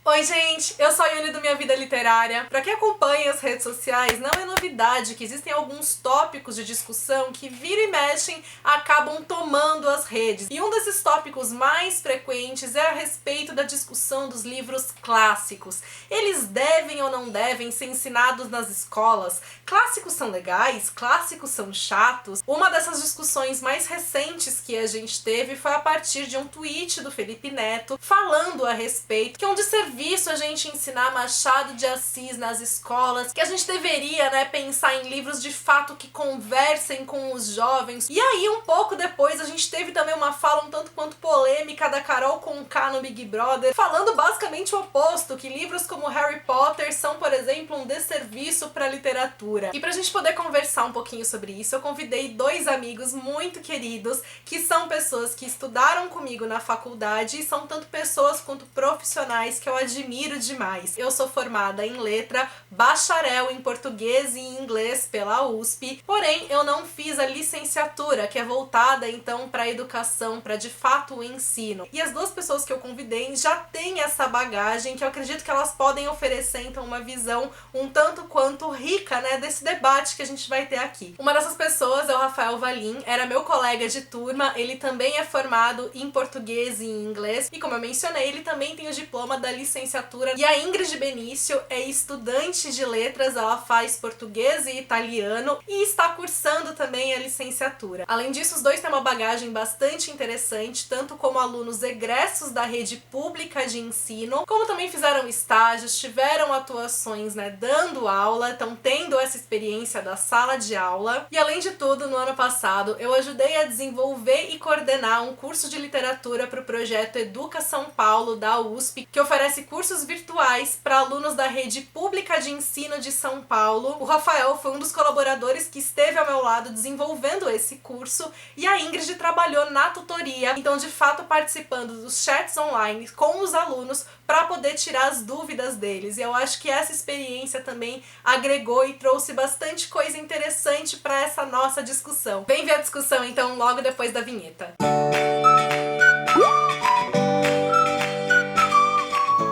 Oi gente, eu sou a Yuli do Minha Vida Literária. Pra quem acompanha as redes sociais, não é novidade que existem alguns tópicos de discussão que vira e mexem acabam tomando as redes. E um desses tópicos mais frequentes é a respeito da discussão dos livros clássicos. Eles devem ou não devem ser ensinados nas escolas? Clássicos são legais? Clássicos são chatos? Uma dessas discussões mais recentes que a gente teve foi a partir de um tweet do Felipe Neto falando a respeito que é um desserviço a gente ensinar Machado de Assis nas escolas, que a gente deveria, pensar em livros de fato que conversem com os jovens. E aí, um pouco depois, a gente teve também uma fala um tanto quanto polêmica da Carol Conká no Big Brother, falando basicamente o oposto, que livros como Harry Potter são, por exemplo, um desserviço para a literatura. E pra gente poder conversar um pouquinho sobre isso, eu convidei dois amigos muito queridos, que são pessoas que estudaram comigo na faculdade e são tanto pessoas quanto profissionais que eu admiro demais. Eu sou formada em letra, bacharel em português e em inglês pela USP, porém eu não fiz a licenciatura, que é voltada então para a educação, para de fato o ensino. E as duas pessoas que eu convidei já têm essa bagagem que eu acredito que elas podem oferecer então uma visão um tanto quanto rica, desse debate que a gente vai ter aqui. Uma dessas pessoas é o Rafael Valim, era meu colega de turma, ele também é formado em português e em inglês, e como eu mencionei, ele também tem o diploma da licenciatura. E a Ingrid Benício é estudante de letras, ela faz português e italiano e está cursando também a licenciatura. Além disso, os dois têm uma bagagem bastante interessante, tanto como alunos egressos da rede pública de ensino, como também fizeram estágios, tiveram atuações, dando aula, estão tendo essa experiência da sala de aula. E além de tudo, no ano passado, eu ajudei a desenvolver e coordenar um curso de literatura para o projeto Educa São Paulo da USP, que oferece cursos virtuais para alunos da rede pública de ensino de São Paulo. O Rafael foi um dos colaboradores que esteve ao meu lado desenvolvendo esse curso e a Ingrid trabalhou na tutoria, então de fato participando dos chats online com os alunos para poder tirar as dúvidas deles. E eu acho que essa experiência também agregou e trouxe bastante coisa interessante para essa nossa discussão. Vem ver a discussão então logo depois da vinheta.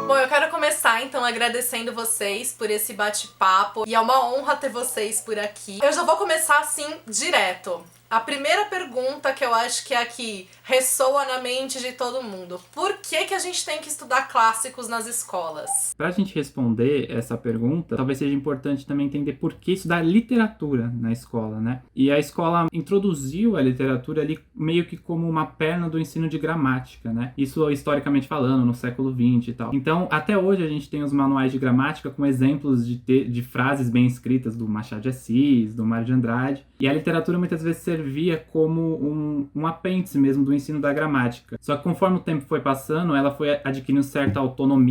Bom, eu quero começar então agradecendo vocês por esse bate-papo e é uma honra ter vocês por aqui. Eu já vou começar assim direto. A primeira pergunta que eu acho que é a que ressoa na mente de todo mundo. Por que a gente tem que estudar clássicos nas escolas? Para a gente responder essa pergunta, talvez seja importante também entender por que estudar literatura na escola, E a escola introduziu a literatura ali meio que como uma perna do ensino de gramática, Isso historicamente falando, no século XX e tal. Então, até hoje a gente tem os manuais de gramática com exemplos de frases bem escritas do Machado de Assis, do Mário de Andrade. E a literatura muitas vezes servia como um apêndice mesmo do ensino da gramática. Só que conforme o tempo foi passando, ela foi adquirindo certa autonomia,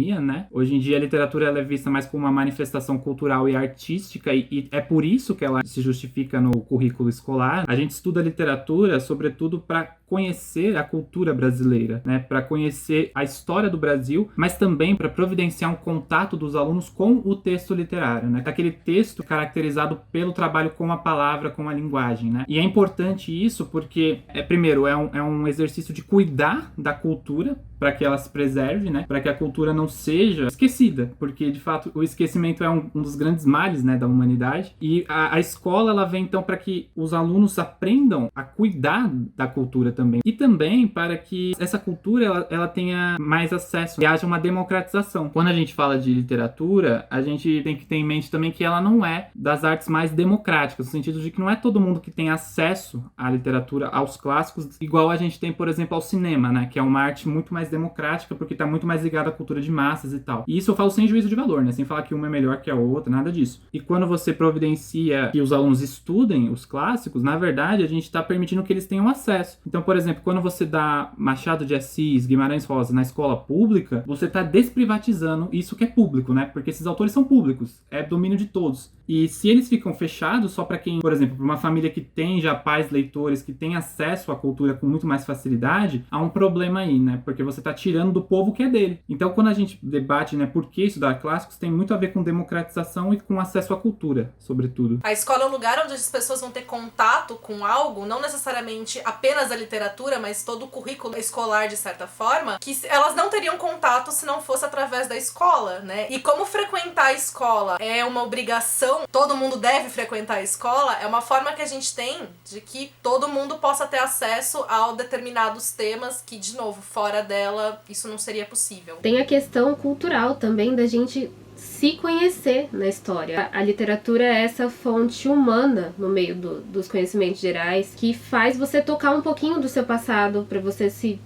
Hoje em dia a literatura ela é vista mais como uma manifestação cultural e artística e é por isso que ela se justifica no currículo escolar. A gente estuda literatura, sobretudo para conhecer a cultura brasileira, para conhecer a história do Brasil, mas também para providenciar um contato dos alunos com o texto literário, Aquele texto caracterizado pelo trabalho com a palavra, com a linguagem, E é importante isso porque, primeiro, é um exercício de cuidar da cultura para que ela se preserve, para que a cultura não seja esquecida, porque, de fato, o esquecimento é um dos grandes males, da humanidade. E a escola, ela vem, então, para que os alunos aprendam a cuidar da cultura também. E também para que essa cultura, ela tenha mais acesso e haja uma democratização. Quando a gente fala de literatura, a gente tem que ter em mente também que ela não é das artes mais democráticas, no sentido de que não é todo mundo que tem acesso à literatura, aos clássicos, igual a gente tem, por exemplo, ao cinema, que é uma arte muito mais democrática, porque está muito mais ligada à cultura de massas e tal. E isso eu falo sem juízo de valor, sem falar que uma é melhor que a outra, nada disso. E quando você providencia que os alunos estudem os clássicos, na verdade, a gente está permitindo que eles tenham acesso. Então, por exemplo, quando você dá Machado de Assis, Guimarães Rosa na escola pública, você está desprivatizando isso que é público, Porque esses autores são públicos, é domínio de todos. E se eles ficam fechados só para quem, por exemplo, para uma família que tem já pais leitores, que tem acesso à cultura com muito mais facilidade, há um problema aí, né? Porque você está tirando do povo que é dele. Então, quando a gente debate, né, por que estudar clássicos, tem muito a ver com democratização e com acesso à cultura, sobretudo. A escola é um lugar onde as pessoas vão ter contato com algo, não necessariamente apenas a literatura, mas todo o currículo escolar, de certa forma, que elas não teriam contato se não fosse através da escola, né? E como frequentar a escola é uma obrigação, todo mundo deve frequentar a escola, é uma forma que a gente tem de que todo mundo possa ter acesso a determinados temas que, de novo, fora dela, isso não seria possível. Tem a questão cultural também da gente se conhecer na história. A literatura é essa fonte humana no meio dos conhecimentos gerais que faz você tocar um pouquinho do seu passado para você se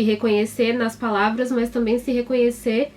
reconhecer nas palavras, mas também se reconhecer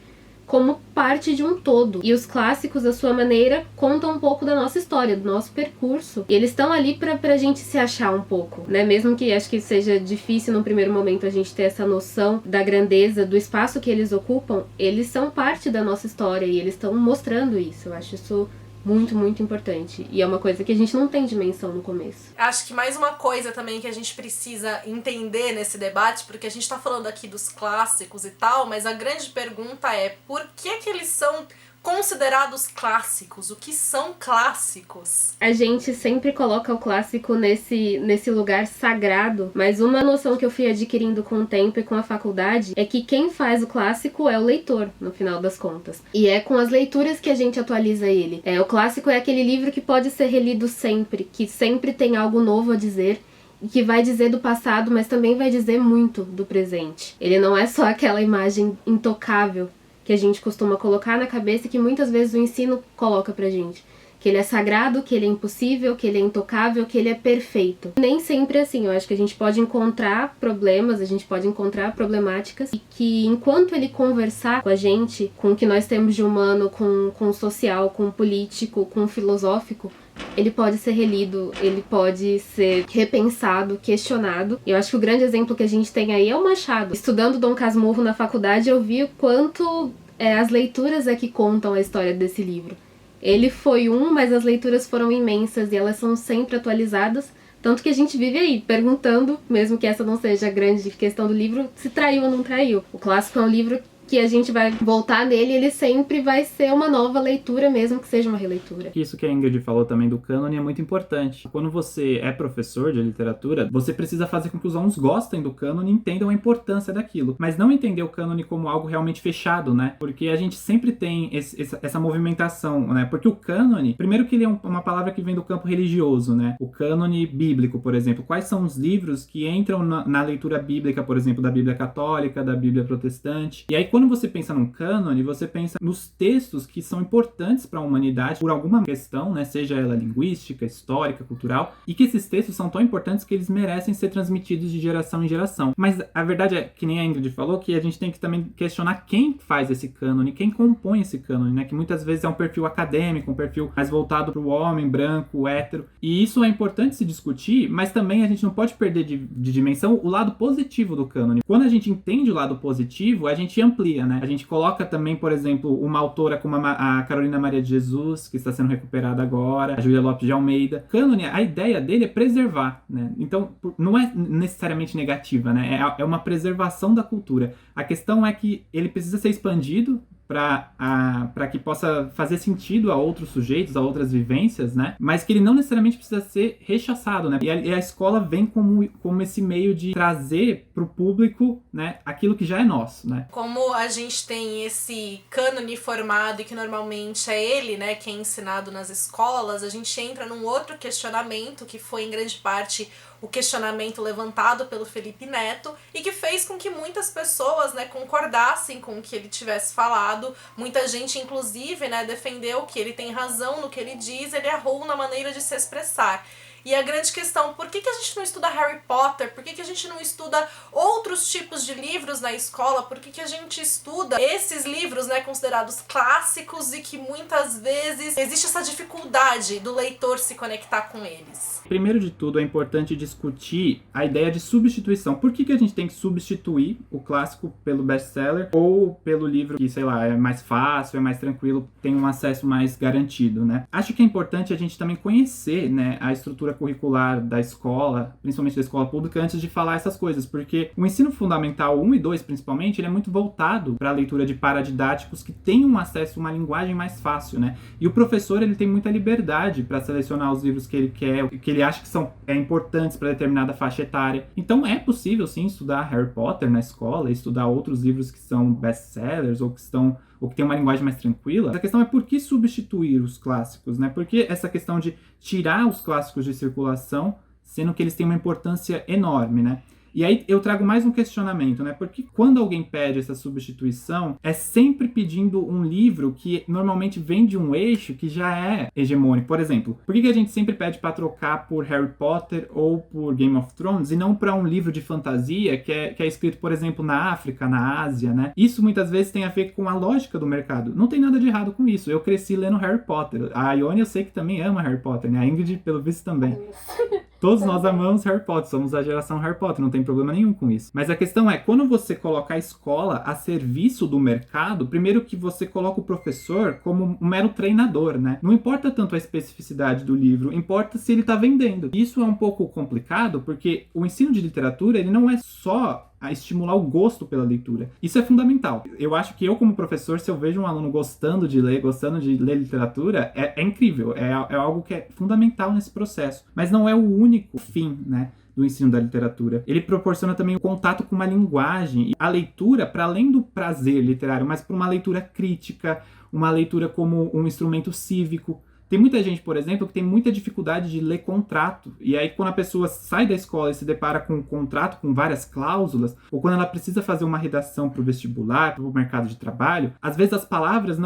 como parte de um todo. E os clássicos, à sua maneira, contam um pouco da nossa história, do nosso percurso. E eles estão ali pra gente se achar um pouco, né? Mesmo que acho que seja difícil no primeiro momento a gente ter essa noção da grandeza, do espaço que eles ocupam, eles são parte da nossa história e eles estão mostrando isso. Eu acho isso muito, muito importante. E é uma coisa que a gente não tem dimensão no começo. Acho que mais uma coisa também que a gente precisa entender nesse debate, porque a gente tá falando aqui dos clássicos e tal, mas a grande pergunta é por que eles são considerados clássicos? O que são clássicos? A gente sempre coloca o clássico nesse lugar sagrado, mas uma noção que eu fui adquirindo com o tempo e com a faculdade é que quem faz o clássico é o leitor, no final das contas. E é com as leituras que a gente atualiza ele. O clássico é aquele livro que pode ser relido sempre, que sempre tem algo novo a dizer, e que vai dizer do passado, mas também vai dizer muito do presente. Ele não é só aquela imagem intocável que a gente costuma colocar na cabeça e que muitas vezes o ensino coloca pra gente. Que ele é sagrado, que ele é impossível, que ele é intocável, que ele é perfeito. Nem sempre é assim. Eu acho que a gente pode encontrar problemas, a gente pode encontrar problemáticas e que enquanto ele conversar com a gente, com o que nós temos de humano, com o social, com o político, com o filosófico, ele pode ser relido, ele pode ser repensado, questionado. Eu acho que o grande exemplo que a gente tem aí é o Machado. Estudando Dom Casmurro na faculdade, eu vi o quanto as leituras é que contam a história desse livro. Ele foi mas as leituras foram imensas e elas são sempre atualizadas. Tanto que a gente vive aí perguntando, mesmo que essa não seja a grande questão do livro, se traiu ou não traiu. O clássico é um livro que a gente vai voltar nele, ele sempre vai ser uma nova leitura, mesmo que seja uma releitura. Isso que a Ingrid falou também do cânone é muito importante. Quando você é professor de literatura, você precisa fazer com que os alunos gostem do cânone e entendam a importância daquilo. Mas não entender o cânone como algo realmente fechado, né? Porque a gente sempre tem essa movimentação, né? Porque o cânone, primeiro que ele é uma palavra que vem do campo religioso, né? O cânone bíblico, por exemplo. Quais são os livros que entram na leitura bíblica, por exemplo, da Bíblia católica, da Bíblia protestante? E aí, quando você pensa num cânone, você pensa nos textos que são importantes para a humanidade por alguma questão, né, seja ela linguística, histórica, cultural, e que esses textos são tão importantes que eles merecem ser transmitidos de geração em geração. Mas a verdade é, que nem a Ingrid falou, que a gente tem que também questionar quem faz esse cânone, quem compõe esse cânone, né, que muitas vezes é um perfil acadêmico, um perfil mais voltado para o homem, branco, hétero, e isso é importante se discutir, mas também a gente não pode perder de dimensão o lado positivo do cânone. Quando a gente entende o lado positivo, a gente amplia, né? A gente coloca também, por exemplo, uma autora como a Carolina Maria de Jesus, que está sendo recuperada agora, a Júlia Lopes de Almeida. Cânone, a ideia dele é preservar, né? Então, não é necessariamente negativa, né? É uma preservação da cultura. A questão é que ele precisa ser expandido para que possa fazer sentido a outros sujeitos, a outras vivências, né? Mas que ele não necessariamente precisa ser rechaçado, né? E a escola vem como esse meio de trazer para o público, né, aquilo que já é nosso, né? Como a gente tem esse cânone formado e que normalmente é ele, né, que é ensinado nas escolas, a gente entra num outro questionamento que foi em grande parte o questionamento levantado pelo Felipe Neto e que fez com que muitas pessoas, né, concordassem com o que ele tivesse falado. Muita gente, inclusive, né, defendeu que ele tem razão no que ele diz, ele errou na maneira de se expressar. E a grande questão, por que a gente não estuda Harry Potter? Por que a gente não estuda outros tipos de livros na escola? Por que a gente estuda esses livros, né, considerados clássicos e que muitas vezes existe essa dificuldade do leitor se conectar com eles? Primeiro de tudo, é importante discutir a ideia de substituição. Por que a gente tem que substituir o clássico pelo best-seller ou pelo livro que, sei lá, é mais fácil, é mais tranquilo, tem um acesso mais garantido, né? Acho que é importante a gente também conhecer, né, a estrutura curricular da escola, principalmente da escola pública, antes de falar essas coisas, porque o ensino fundamental 1 e 2, principalmente, ele é muito voltado para a leitura de paradidáticos que têm um acesso a uma linguagem mais fácil, né? E o professor, ele tem muita liberdade para selecionar os livros que ele quer, que ele acha que são importantes para determinada faixa etária. Então é possível, sim, estudar Harry Potter na escola, estudar outros livros que são best-sellers ou que tem uma linguagem mais tranquila. A questão é por que substituir os clássicos, né? Por que essa questão de tirar os clássicos de circulação, sendo que eles têm uma importância enorme, né? E aí eu trago mais um questionamento, né? Porque quando alguém pede essa substituição, é sempre pedindo um livro que normalmente vem de um eixo que já é hegemônico. Por exemplo, por que a gente sempre pede para trocar por Harry Potter ou por Game of Thrones e não para um livro de fantasia que é escrito, por exemplo, na África, na Ásia, né? Isso muitas vezes tem a ver com a lógica do mercado. Não tem nada de errado com isso. Eu cresci lendo Harry Potter. A Ione eu sei que também ama Harry Potter, né? A Ingrid, pelo visto, também. Todos nós amamos Harry Potter, somos a geração Harry Potter, não tem problema nenhum com isso. Mas a questão é, quando você coloca a escola a serviço do mercado, primeiro que você coloca o professor como um mero treinador, né? Não importa tanto a especificidade do livro, importa se ele está vendendo. Isso é um pouco complicado, porque o ensino de literatura, ele não é só a estimular o gosto pela leitura. Isso é fundamental. Eu acho que eu, como professor, se eu vejo um aluno gostando de ler literatura, é incrível. É algo que é fundamental nesse processo. Mas não é o único fim, né, do ensino da literatura. Ele proporciona também o contato com uma linguagem. A leitura, para além do prazer literário, mas para uma leitura crítica, uma leitura como um instrumento cívico. Tem muita gente, por exemplo, que tem muita dificuldade de ler contrato. E aí, quando a pessoa sai da escola e se depara com um contrato com várias cláusulas, ou quando ela precisa fazer uma redação para o vestibular, para o mercado de trabalho, às vezes as palavras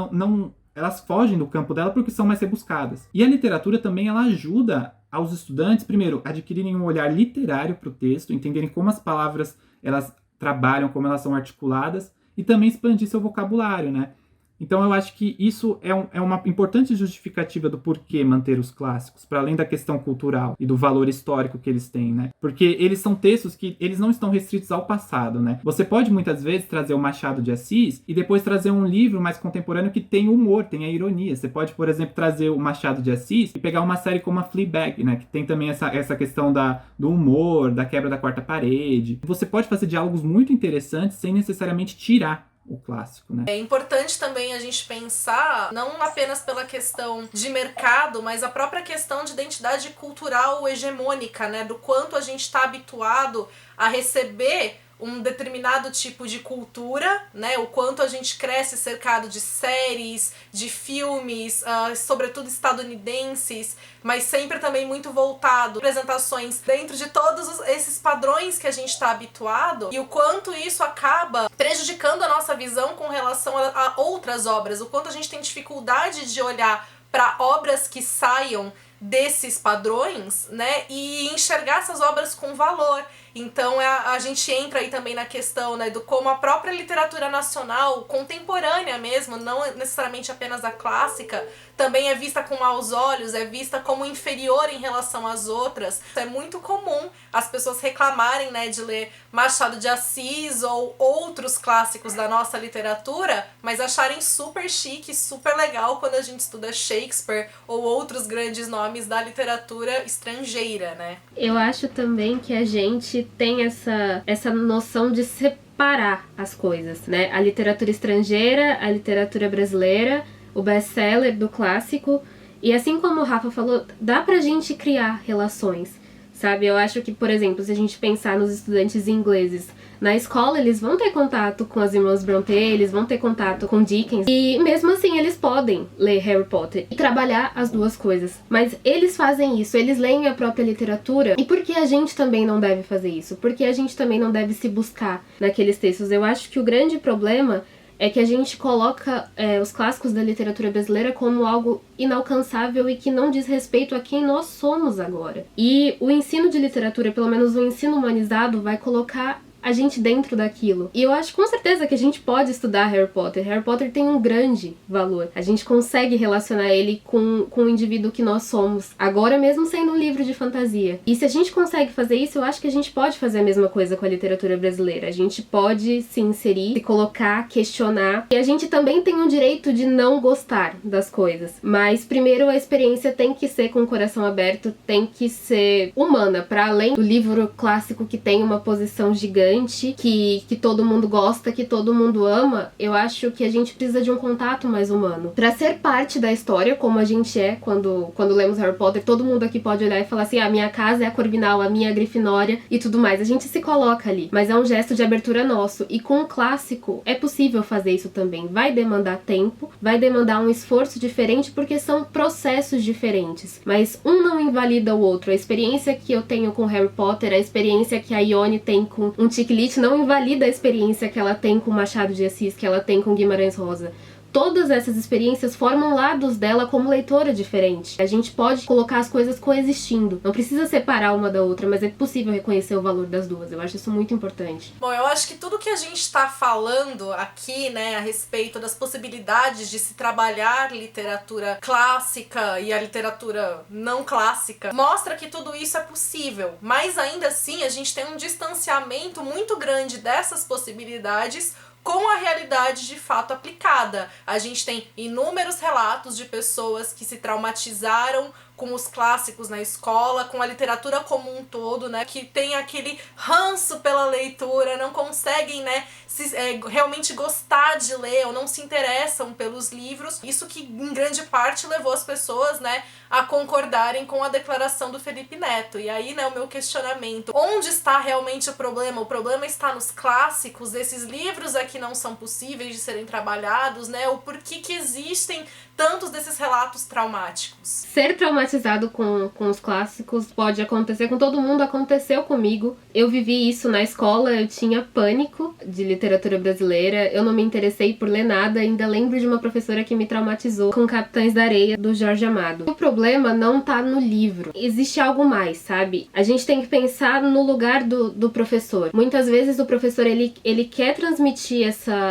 elas fogem do campo dela porque são mais rebuscadas. E a literatura também, ela ajuda aos estudantes, primeiro, adquirirem um olhar literário para o texto, entenderem como as palavras elas trabalham, como elas são articuladas, e também expandir seu vocabulário, né? Então eu acho que isso é uma importante justificativa do porquê manter os clássicos, para além da questão cultural e do valor histórico que eles têm, né? Porque eles são textos que eles não estão restritos ao passado, né? Você pode muitas vezes trazer o Machado de Assis e depois trazer um livro mais contemporâneo que tem humor, tem a ironia. Você pode, por exemplo, trazer o Machado de Assis e pegar uma série como a Fleabag, né? Que tem também essa questão do humor, da quebra da quarta parede. Você pode fazer diálogos muito interessantes sem necessariamente tirar o clássico, né? É importante também a gente pensar, não apenas pela questão de mercado, mas a própria questão de identidade cultural hegemônica, né? Do quanto a gente está habituado a receber um determinado tipo de cultura, né? O quanto a gente cresce cercado de séries, de filmes, sobretudo estadunidenses, mas sempre também muito voltado a apresentações dentro de todos esses padrões que a gente está habituado, e o quanto isso acaba prejudicando a nossa visão com relação a outras obras, o quanto a gente tem dificuldade de olhar para obras que saiam desses padrões, né, e enxergar essas obras com valor. Então a gente entra aí também na questão, né, do como a própria literatura nacional, contemporânea mesmo, não necessariamente apenas a clássica, também é vista com maus olhos, é vista como inferior em relação às outras. É muito comum as pessoas reclamarem, né, de ler Machado de Assis ou outros clássicos da nossa literatura, mas acharem super chique, super legal quando a gente estuda Shakespeare ou outros grandes nomes da literatura estrangeira, né? Eu acho também que a gente tem essa noção de separar as coisas, né? A literatura estrangeira, a literatura brasileira, o best-seller do clássico. E assim como o Rafa falou, dá pra gente criar relações, sabe? Eu acho que, por exemplo, se a gente pensar nos estudantes ingleses, na escola eles vão ter contato com as irmãs Brontë, eles vão ter contato com Dickens, e mesmo assim eles podem ler Harry Potter e trabalhar as duas coisas. Mas eles fazem isso, eles leem a própria literatura. E por que a gente também não deve fazer isso? Por que a gente também não deve se buscar naqueles textos? Eu acho que o grande problema é que a gente coloca os clássicos da literatura brasileira como algo inalcançável e que não diz respeito a quem nós somos agora. E o ensino de literatura, pelo menos o ensino humanizado, vai colocar a gente dentro daquilo. E eu acho com certeza que a gente pode estudar Harry Potter. Harry Potter tem um grande valor. A gente consegue relacionar ele com o indivíduo que nós somos, agora mesmo sendo um livro de fantasia. E se a gente consegue fazer isso, eu acho que a gente pode fazer a mesma coisa com a literatura brasileira. A gente pode se inserir, se colocar, questionar. E a gente também tem o direito de não gostar das coisas. Mas primeiro a experiência tem que ser com o coração aberto, tem que ser humana, para além do livro clássico que tem uma posição gigante, que todo mundo gosta, que todo mundo ama. Eu acho que a gente precisa de um contato mais humano. Pra ser parte da história, como a gente é quando lemos Harry Potter, todo mundo aqui pode olhar e falar assim, a minha casa é a Corvinal, a minha é a Grifinória e tudo mais. A gente se coloca ali, mas é um gesto de abertura nosso. E com o clássico é possível fazer isso também. Vai demandar tempo, vai demandar um esforço diferente, porque são processos diferentes. Mas um não invalida o outro. A experiência que eu tenho com Harry Potter, a experiência que a Ione tem com um Tic não invalida a experiência que ela tem com Machado de Assis, que ela tem com Guimarães Rosa. Todas essas experiências formam lados dela como leitora diferente. A gente pode colocar as coisas coexistindo. Não precisa separar uma da outra, mas é possível reconhecer o valor das duas. Eu acho isso muito importante. Bom, eu acho que tudo que a gente tá falando aqui, né, a respeito das possibilidades de se trabalhar literatura clássica e a literatura não clássica, mostra que tudo isso é possível. Mas ainda assim, a gente tem um distanciamento muito grande dessas possibilidades com a realidade de fato aplicada. A gente tem inúmeros relatos de pessoas que se traumatizaram com os clássicos na escola, com a literatura como um todo, né, que tem aquele ranço pela leitura, não conseguem, né, realmente gostar de ler ou não se interessam pelos livros. Isso que em grande parte levou as pessoas, né, a concordarem com a declaração do Felipe Neto. E aí, né, o meu questionamento, onde está realmente o problema? O problema está nos clássicos, esses livros aqui não são possíveis de serem trabalhados, né, o porquê que existem tantos desses relatos traumáticos. Ser traumatizado com os clássicos pode acontecer com todo mundo, aconteceu comigo. Eu vivi isso na escola, eu tinha pânico de literatura brasileira, eu não me interessei por ler nada, ainda lembro de uma professora que me traumatizou com Capitães da Areia, do Jorge Amado. O problema não tá no livro, existe algo mais, sabe? A gente tem que pensar no lugar do professor. Muitas vezes o professor, ele quer transmitir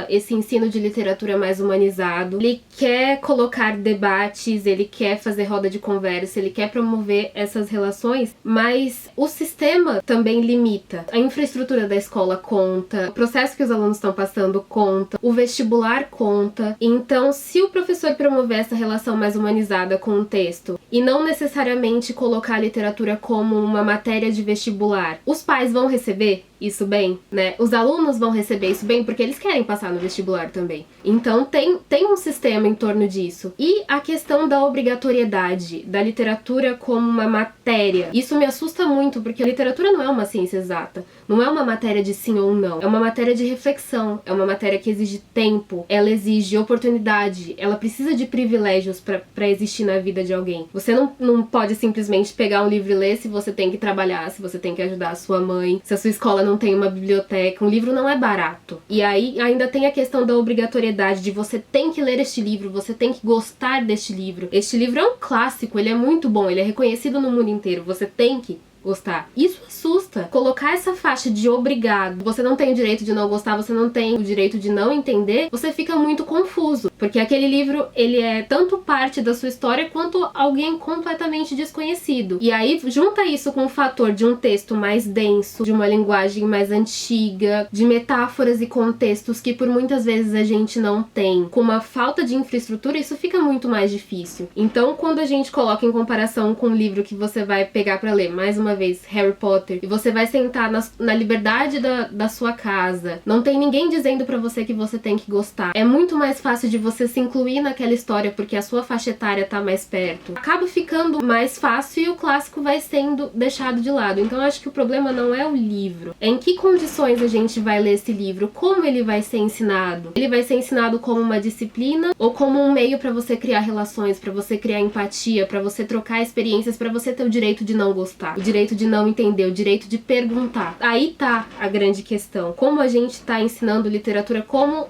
esse ensino de literatura mais humanizado, ele quer colocar debates, ele quer fazer roda de conversa, ele quer promover essas relações, mas o sistema também limita. A infraestrutura da escola conta, o processo que os alunos estão passando conta, o vestibular conta. Então, se o professor promover essa relação mais humanizada com o texto e não necessariamente colocar a literatura como uma matéria de vestibular, os pais vão receber isso bem, né? Os alunos vão receber isso bem porque eles querem passar no vestibular também. Então tem um sistema em torno disso. E a questão da obrigatoriedade da literatura como uma matéria. Isso me assusta muito porque a literatura não é uma ciência exata. Não é uma matéria de sim ou não. É uma matéria de reflexão. É uma matéria que exige tempo. Ela exige oportunidade. Ela precisa de privilégios pra existir na vida de alguém. Você não pode simplesmente pegar um livro e ler se você tem que trabalhar, se você tem que ajudar a sua mãe, se a sua escola não tem uma biblioteca. Um livro não é barato. E aí ainda tem a questão da obrigatoriedade de você tem que ler este livro, você tem que gostar deste livro. Este livro é um clássico, ele é muito bom, ele é reconhecido no mundo inteiro, você tem que gostar. Isso assusta. Colocar essa faixa de obrigado, você não tem o direito de não gostar, você não tem o direito de não entender, você fica muito confuso. Porque aquele livro, ele é tanto parte da sua história quanto alguém completamente desconhecido. E aí, junta isso com o fator de um texto mais denso, de uma linguagem mais antiga, de metáforas e contextos que por muitas vezes a gente não tem. Com uma falta de infraestrutura, isso fica muito mais difícil. Então, quando a gente coloca em comparação com um livro que você vai pegar pra ler, mais uma vez, Harry Potter, e você vai sentar na liberdade da sua casa, não tem ninguém dizendo pra você que você tem que gostar. É muito mais fácil de você se incluir naquela história porque a sua faixa etária tá mais perto. Acaba ficando mais fácil e o clássico vai sendo deixado de lado. Então eu acho que o problema não é o livro, é em que condições a gente vai ler esse livro, como ele vai ser ensinado. Ele vai ser ensinado como uma disciplina ou como um meio pra você criar relações, pra você criar empatia, pra você trocar experiências, pra você ter o direito de não gostar, o direito de não entender, o direito de perguntar. Aí tá a grande questão. Como a gente tá ensinando literatura como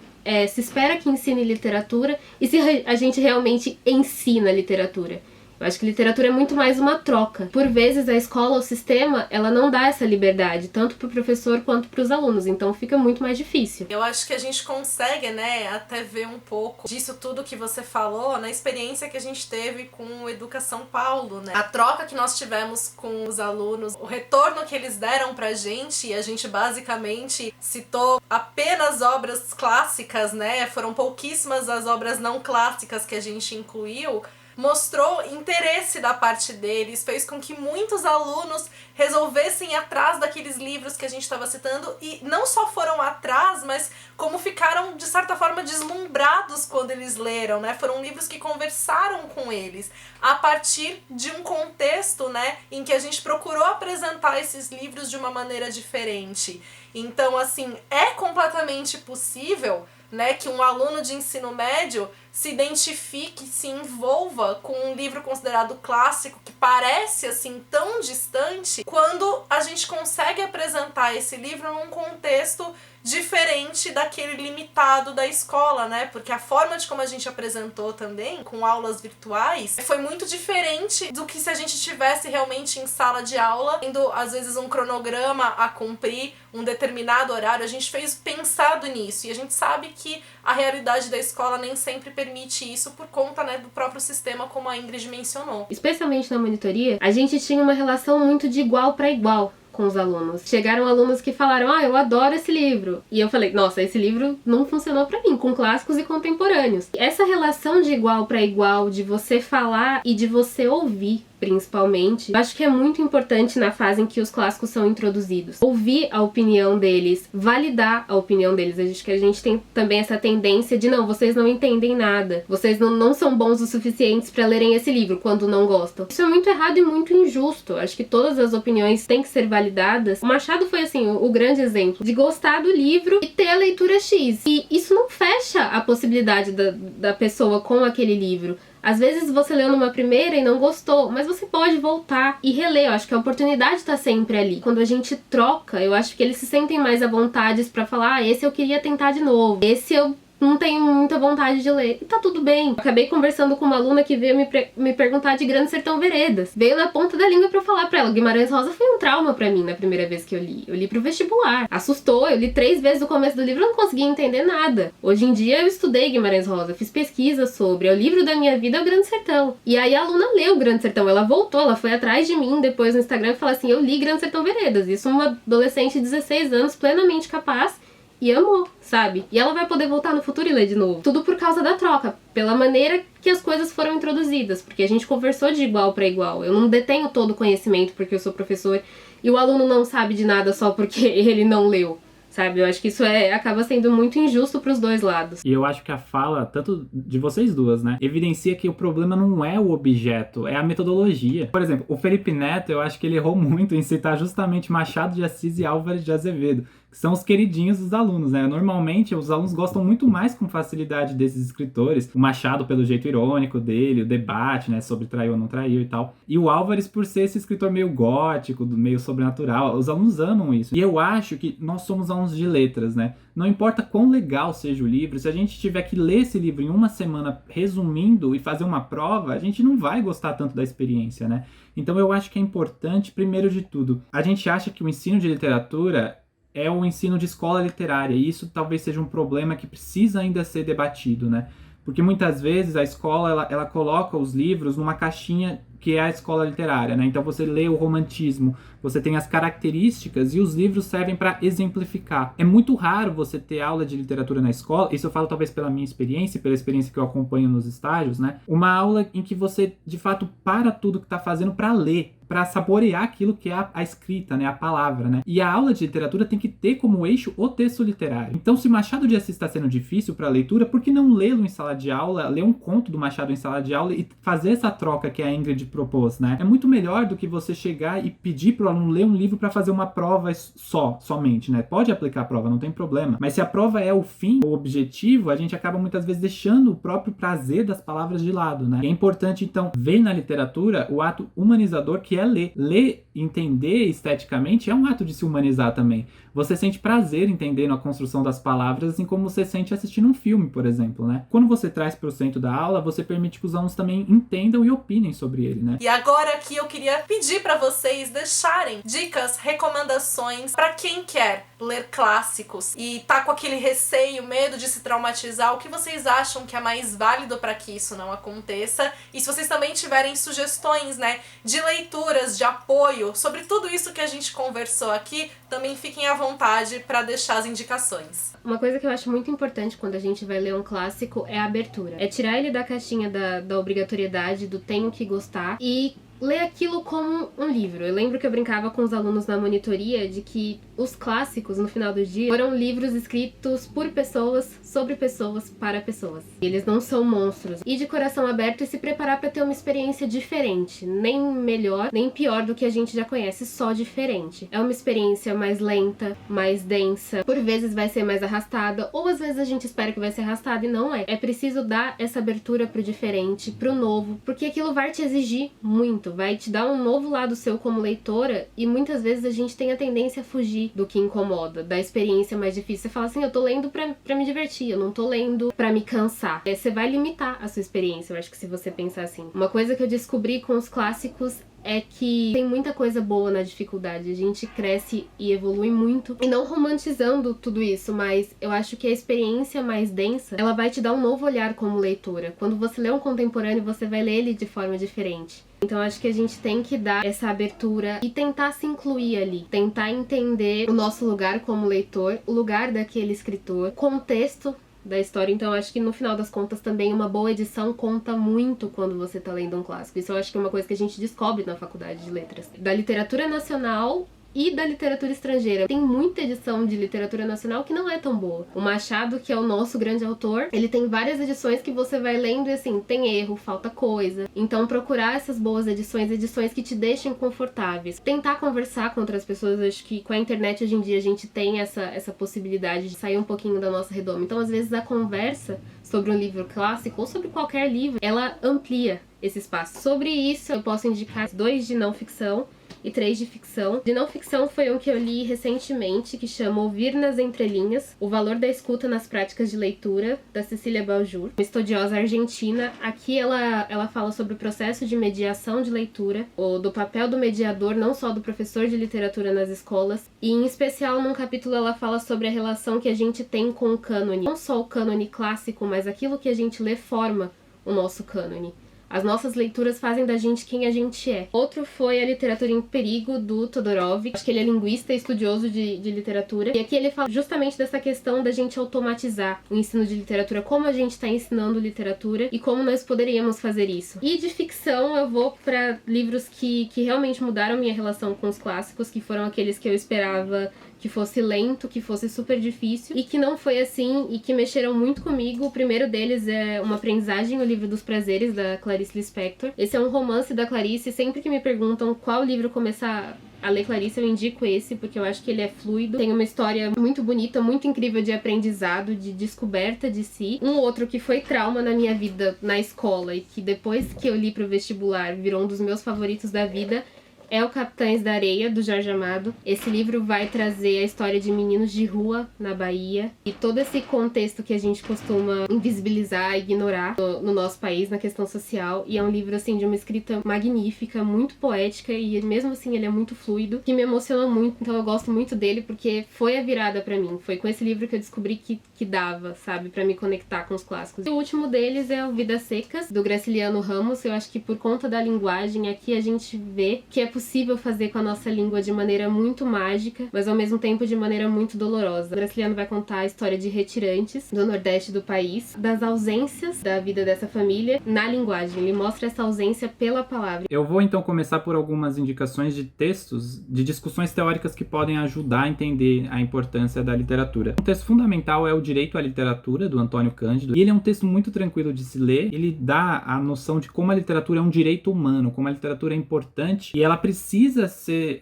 se espera que ensine literatura e se a gente realmente ensina literatura. Eu acho que literatura é muito mais uma troca. Por vezes a escola, o sistema, ela não dá essa liberdade, tanto pro professor quanto pros alunos, então fica muito mais difícil. Eu acho que a gente consegue, né, até ver um pouco disso tudo que você falou na experiência que a gente teve com o Educa São Paulo, né? A troca que nós tivemos com os alunos, o retorno que eles deram pra gente, e a gente basicamente citou apenas obras clássicas, né? Foram pouquíssimas as obras não clássicas que a gente incluiu. Mostrou interesse da parte deles, fez com que muitos alunos resolvessem ir atrás daqueles livros que a gente estava citando, e não só foram atrás, mas como ficaram, de certa forma, deslumbrados quando eles leram, né? Foram livros que conversaram com eles, a partir de um contexto, né, em que a gente procurou apresentar esses livros de uma maneira diferente. Então, assim, é completamente possível, né, que um aluno de ensino médio se identifique, se envolva com um livro considerado clássico que parece assim tão distante, quando a gente consegue apresentar esse livro num contexto diferente daquele limitado da escola, né? Porque a forma de como a gente apresentou também, com aulas virtuais, foi muito diferente do que se a gente estivesse realmente em sala de aula, tendo às vezes um cronograma a cumprir, um determinado horário. A gente fez pensado nisso, e a gente sabe que a realidade da escola nem sempre permite isso por conta, né, do próprio sistema, como a Ingrid mencionou. Especialmente na monitoria, a gente tinha uma relação muito de igual para igual com os alunos. Chegaram alunos que falaram, eu adoro esse livro. E eu falei, nossa, esse livro não funcionou pra mim, com clássicos e contemporâneos. Essa relação de igual para igual, de você falar e de você ouvir, principalmente, eu acho que é muito importante na fase em que os clássicos são introduzidos. Ouvir a opinião deles, validar a opinião deles. Acho que a gente tem também essa tendência de, não, vocês não entendem nada, vocês não são bons o suficientes para lerem esse livro quando não gostam. Isso é muito errado e muito injusto. Acho que todas as opiniões têm que ser validadas. O Machado foi, assim, o grande exemplo de gostar do livro e ter a leitura X. E isso não fecha a possibilidade da pessoa com aquele livro. Às vezes você leu numa primeira e não gostou, mas você pode voltar e reler. Eu acho que a oportunidade está sempre ali. Quando a gente troca, eu acho que eles se sentem mais à vontade para falar, esse eu queria tentar de novo, esse eu não tenho muita vontade de ler. E tá tudo bem. Eu acabei conversando com uma aluna que veio me perguntar de Grande Sertão Veredas. Veio na ponta da língua pra eu falar pra ela. Guimarães Rosa foi um trauma pra mim na primeira vez que eu li. Eu li pro vestibular. Assustou. Eu li 3 vezes o começo do livro e não conseguia entender nada. Hoje em dia eu estudei Guimarães Rosa, fiz pesquisa sobre. É o livro da minha vida, é o Grande Sertão. E aí a aluna leu o Grande Sertão. Ela voltou, ela foi atrás de mim depois no Instagram e falou assim, eu li Grande Sertão Veredas. Isso uma adolescente de 16 anos, plenamente capaz, e amou, sabe? E ela vai poder voltar no futuro e ler de novo. Tudo por causa da troca, pela maneira que as coisas foram introduzidas, porque a gente conversou de igual para igual. Eu não detenho todo o conhecimento porque eu sou professor e o aluno não sabe de nada só porque ele não leu. Sabe? Eu acho que isso acaba sendo muito injusto pros dois lados. E eu acho que a fala, tanto de vocês duas, né, evidencia que o problema não é o objeto, é a metodologia. Por exemplo, o Felipe Neto, eu acho que ele errou muito em citar justamente Machado de Assis e Álvares de Azevedo, que são os queridinhos dos alunos, né? Normalmente, os alunos gostam muito mais com facilidade desses escritores. O Machado, pelo jeito irônico dele, o debate, né, sobre traiu ou não traiu e tal. E o Álvares, por ser esse escritor meio gótico, meio sobrenatural. Os alunos amam isso. E eu acho que nós somos alunos de letras, né? Não importa quão legal seja o livro, se a gente tiver que ler esse livro em uma semana resumindo e fazer uma prova, a gente não vai gostar tanto da experiência, né? Então eu acho que é importante, primeiro de tudo, a gente acha que o ensino de literatura é o ensino de escola literária, e isso talvez seja um problema que precisa ainda ser debatido, né? Porque muitas vezes a escola, ela coloca os livros numa caixinha que é a escola literária, né? Então você lê o romantismo, você tem as características e os livros servem para exemplificar. É muito raro você ter aula de literatura na escola, isso eu falo talvez pela minha experiência, pela experiência que eu acompanho nos estágios, né? Uma aula em que você, de fato, para tudo que está fazendo para ler, para saborear aquilo que é a escrita, né, a palavra, né? E a aula de literatura tem que ter como eixo o texto literário. Então, se Machado de Assis está sendo difícil para a leitura, por que não lê-lo em sala de aula, ler um conto do Machado em sala de aula e fazer essa troca que a Ingrid propôs, né? É muito melhor do que você chegar e pedir pro aluno ler um livro para fazer uma prova somente, né? Pode aplicar a prova, não tem problema. Mas se a prova é o fim, o objetivo, a gente acaba muitas vezes deixando o próprio prazer das palavras de lado, né? E é importante, então, ver na literatura o ato humanizador que é ler. Ler, entender esteticamente é um ato de se humanizar também. Você sente prazer entendendo a construção das palavras, assim como você sente assistindo um filme, por exemplo, né? Quando você traz para o centro da aula, você permite que os alunos também entendam e opinem sobre ele, né? E agora aqui eu queria pedir para vocês deixarem dicas, recomendações para quem quer ler clássicos e tá com aquele receio, medo de se traumatizar. O que vocês acham que é mais válido para que isso não aconteça? E se vocês também tiverem sugestões, né, de leituras, de apoio sobre tudo isso que a gente conversou aqui, também fiquem à vontade para deixar as indicações. Uma coisa que eu acho muito importante quando a gente vai ler um clássico é a abertura. É tirar ele da caixinha da obrigatoriedade, do tenho que gostar, e ler aquilo como um livro. Eu lembro que eu brincava com os alunos na monitoria de que os clássicos, no final do dia, foram livros escritos por pessoas, sobre pessoas, para pessoas. Eles não são monstros. E de coração aberto e se preparar para ter uma experiência diferente. Nem melhor, nem pior do que a gente já conhece, só diferente. É uma experiência mais lenta, mais densa, por vezes vai ser mais arrastada, ou às vezes a gente espera que vai ser arrastada e não é. É preciso dar essa abertura pro diferente, pro novo, porque aquilo vai te exigir muito, vai te dar um novo lado seu como leitora, e muitas vezes a gente tem a tendência a fugir do que incomoda, da experiência mais difícil. Você fala assim, eu tô lendo pra me divertir, eu não tô lendo pra me cansar. Você vai limitar a sua experiência, eu acho que se você pensar assim. Uma coisa que eu descobri com os clássicos é que tem muita coisa boa na dificuldade, a gente cresce e evolui muito, e não romantizando tudo isso, mas eu acho que a experiência mais densa, ela vai te dar um novo olhar como leitora. Quando você lê um contemporâneo, você vai ler ele de forma diferente. Então acho que a gente tem que dar essa abertura e tentar se incluir ali, tentar entender o nosso lugar como leitor, o lugar daquele escritor, o contexto da história. Então acho que no final das contas também uma boa edição conta muito quando você tá lendo um clássico. Isso eu acho que é uma coisa que a gente descobre na faculdade de letras. Da literatura nacional e da literatura estrangeira. Tem muita edição de literatura nacional que não é tão boa. O Machado, que é o nosso grande autor, ele tem várias edições que você vai lendo e assim, tem erro, falta coisa. Então procurar essas boas edições que te deixem confortáveis. Tentar conversar com outras pessoas. Acho que com a internet hoje em dia a gente tem essa possibilidade de sair um pouquinho da nossa redoma. Então às vezes a conversa sobre um livro clássico ou sobre qualquer livro, ela amplia esse espaço. Sobre isso eu posso indicar 2 de não ficção e 3 de ficção. De não ficção foi um que eu li recentemente, que chama Ouvir nas Entrelinhas, O Valor da Escuta nas Práticas de Leitura, da Cecília Baljur, uma estudiosa argentina. Aqui ela fala sobre o processo de mediação de leitura, do papel do mediador, não só do professor de literatura nas escolas, e em especial num capítulo ela fala sobre a relação que a gente tem com o cânone. Não só o cânone clássico, mas aquilo que a gente lê forma o nosso cânone. As nossas leituras fazem da gente quem a gente é. Outro foi A Literatura em Perigo, do Todorov. Acho que ele é linguista e estudioso de literatura. E aqui ele fala justamente dessa questão da gente automatizar o ensino de literatura, como a gente está ensinando literatura e como nós poderíamos fazer isso. E de ficção eu vou para livros que realmente mudaram minha relação com os clássicos, que foram aqueles que eu esperava que fosse lento, que fosse super difícil, e que não foi assim, e que mexeram muito comigo. O primeiro deles é Uma Aprendizagem, o Livro dos Prazeres, da Clarice Lispector. Esse é um romance da Clarice, sempre que me perguntam qual livro começar a ler Clarice, eu indico esse, porque eu acho que ele é fluido, tem uma história muito bonita, muito incrível de aprendizado, de descoberta de si. Um outro que foi trauma na minha vida na escola, e que depois que eu li pro vestibular virou um dos meus favoritos da vida, é o Capitães da Areia, do Jorge Amado. Esse livro vai trazer a história de meninos de rua na Bahia e todo esse contexto que a gente costuma invisibilizar, ignorar no nosso país, na questão social. E é um livro, assim, de uma escrita magnífica, muito poética, e mesmo assim ele é muito fluido, que me emociona muito. Então eu gosto muito dele porque foi a virada pra mim. Foi com esse livro que eu descobri que dava, sabe, pra me conectar com os clássicos. E o último deles é o Vidas Secas, do Graciliano Ramos. Eu acho que por conta da linguagem aqui a gente vê que é possível possível fazer com a nossa língua de maneira muito mágica, mas ao mesmo tempo de maneira muito dolorosa. O Graciliano vai contar a história de retirantes do Nordeste do país, das ausências da vida dessa família na linguagem. Ele mostra essa ausência pela palavra. Eu vou então começar por algumas indicações de textos, de discussões teóricas que podem ajudar a entender a importância da literatura. Um texto fundamental é O Direito à Literatura, do Antônio Cândido, e ele é um texto muito tranquilo de se ler. Ele dá a noção de como a literatura é um direito humano, como a literatura é importante e ela precisa ser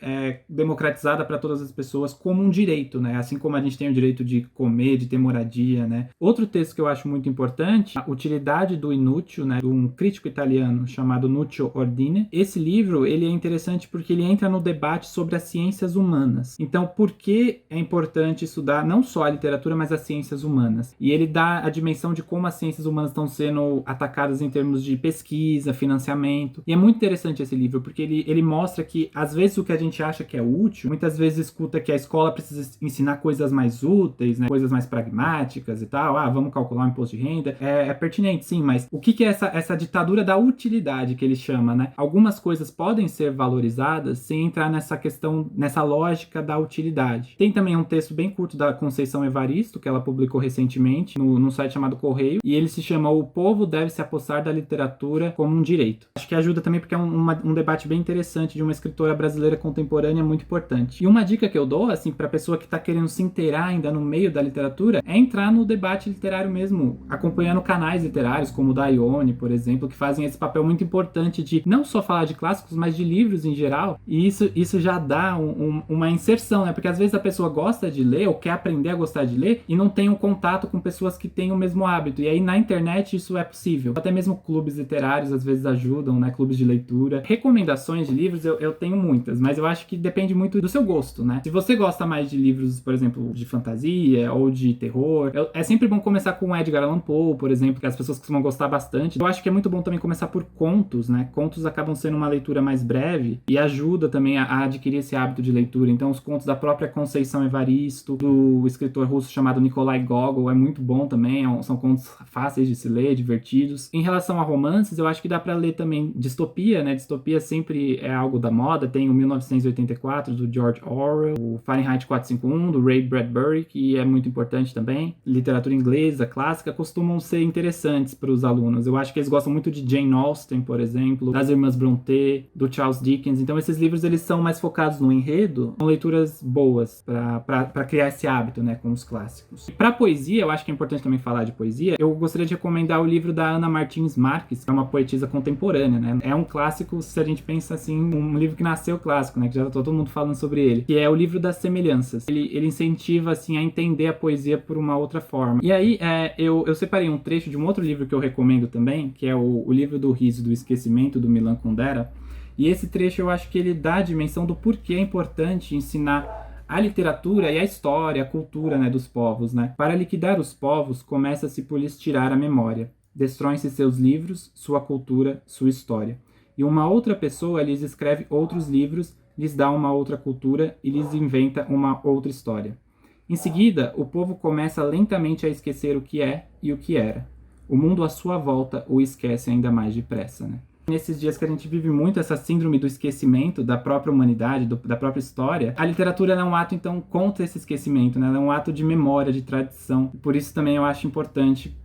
democratizada para todas as pessoas como um direito, né? Assim como a gente tem o direito de comer, de ter moradia, né? Outro texto que eu acho muito importante, A Utilidade do Inútil, né? De um crítico italiano chamado Nuccio Ordine. Esse livro, ele é interessante porque ele entra no debate sobre as ciências humanas. Então, por que é importante estudar não só a literatura, mas as ciências humanas? E ele dá a dimensão de como as ciências humanas estão sendo atacadas em termos de pesquisa, financiamento. E é muito interessante esse livro, porque ele mostra que, às vezes, o que a gente acha que é útil, muitas vezes escuta que a escola precisa ensinar coisas mais úteis, né? Coisas mais pragmáticas e tal. Vamos calcular o imposto de renda. É pertinente, sim, mas o que é essa ditadura da utilidade que ele chama, né? Algumas coisas podem ser valorizadas sem entrar nessa questão, nessa lógica da utilidade. Tem também um texto bem curto da Conceição Evaristo, que ela publicou recentemente no site chamado Correio, e ele se chama O Povo Deve se Apossar da Literatura como um Direito. Acho que ajuda também porque é um debate bem interessante de uma escritora brasileira contemporânea muito importante. E uma dica que eu dou, assim, pra pessoa que tá querendo se inteirar ainda no meio da literatura, é entrar no debate literário mesmo, acompanhando canais literários como o da Ione, por exemplo, que fazem esse papel muito importante de não só falar de clássicos, mas de livros em geral. E isso já dá uma inserção, né? Porque às vezes a pessoa gosta de ler ou quer aprender a gostar de ler e não tem um contato com pessoas que têm o mesmo hábito. E aí na internet isso é possível. Até mesmo clubes literários às vezes ajudam, né? Clubes de leitura. Recomendações de livros eu tenho muitas, mas eu acho que depende muito do seu gosto, né? Se você gosta mais de livros, por exemplo, de fantasia ou de terror, é sempre bom começar com Edgar Allan Poe, por exemplo, que as pessoas costumam gostar bastante. Eu acho que é muito bom também começar por contos, né? Contos acabam sendo uma leitura mais breve e ajuda também a adquirir esse hábito de leitura. Então, os contos da própria Conceição Evaristo, do escritor russo chamado Nikolai Gogol, é muito bom também. São contos fáceis de se ler, divertidos. Em relação a romances, eu acho que dá pra ler também distopia, né? Distopia sempre é algo da moda. Tem o 1984, do George Orwell, o Fahrenheit 451, do Ray Bradbury, que é muito importante também. Literatura inglesa, clássica, costumam ser interessantes para os alunos. Eu acho que eles gostam muito de Jane Austen, por exemplo, das Irmãs Brontë, do Charles Dickens. Então esses livros eles são mais focados no enredo, são leituras boas para criar esse hábito, né, com os clássicos. E para poesia, eu acho que é importante também falar de poesia. Eu gostaria de recomendar o livro da Ana Martins Marques, que é uma poetisa contemporânea, né? É um clássico, se a gente pensa assim, um livro que nasceu clássico, né, que já tá todo mundo falando sobre ele, que é o livro das semelhanças. Ele incentiva assim a entender a poesia por uma outra forma. E aí eu separei um trecho de um outro livro que eu recomendo também, que é o livro do Riso do Esquecimento, do Milan Kundera. E esse trecho eu acho que ele dá a dimensão do porquê é importante ensinar a literatura e a história, a cultura, né, dos povos, né? Para liquidar os povos, começa-se por lhes tirar a memória. Destroem-se seus livros, sua cultura, sua história. E uma outra pessoa lhes escreve outros livros, lhes dá uma outra cultura e lhes inventa uma outra história. Em seguida, o povo começa lentamente a esquecer o que é e o que era. O mundo à sua volta o esquece ainda mais depressa, né? Nesses dias que a gente vive muito essa síndrome do esquecimento da própria humanidade, da própria história, a literatura é um ato, então, contra esse esquecimento, né? Ela é um ato de memória, de tradição. Por isso também eu acho importante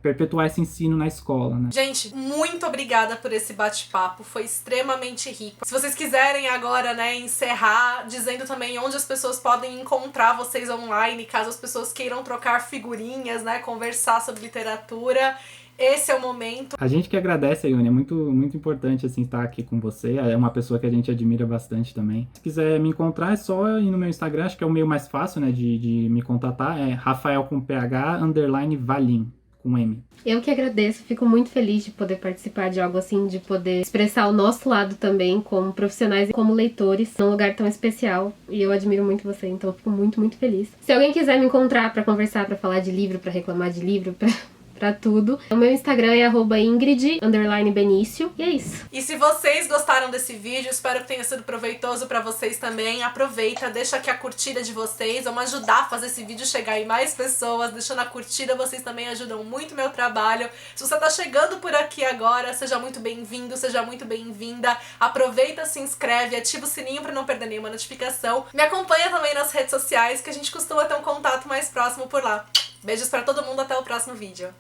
perpetuar esse ensino na escola, né? Gente, muito obrigada por esse bate-papo, foi extremamente rico. Se vocês quiserem agora, né, encerrar dizendo também onde as pessoas podem encontrar vocês online, caso as pessoas queiram trocar figurinhas, né, conversar sobre literatura, esse é o momento. A gente que agradece, Ione, é muito, muito importante assim, estar aqui com você, é uma pessoa que a gente admira bastante também. Se quiser me encontrar, é só ir no meu Instagram, acho que é o meio mais fácil, né, de me contatar, é Rafael com PH, _Valim, com M. Eu que agradeço, fico muito feliz de poder participar de algo assim, de poder expressar o nosso lado também, como profissionais e como leitores, num lugar tão especial, e eu admiro muito você, então eu fico muito, muito feliz. Se alguém quiser me encontrar pra conversar, pra falar de livro, pra reclamar de livro, pra pra tudo. O meu Instagram é @Ingrid_Benício. E é isso. E se vocês gostaram desse vídeo, espero que tenha sido proveitoso pra vocês também. Aproveita, deixa aqui a curtida de vocês. Vamos ajudar a fazer esse vídeo chegar em mais pessoas. Deixando a curtida, vocês também ajudam muito o meu trabalho. Se você tá chegando por aqui agora, seja muito bem-vindo, seja muito bem-vinda. Aproveita, se inscreve, ativa o sininho pra não perder nenhuma notificação. Me acompanha também nas redes sociais, que a gente costuma ter um contato mais próximo por lá. Beijos pra todo mundo, até o próximo vídeo.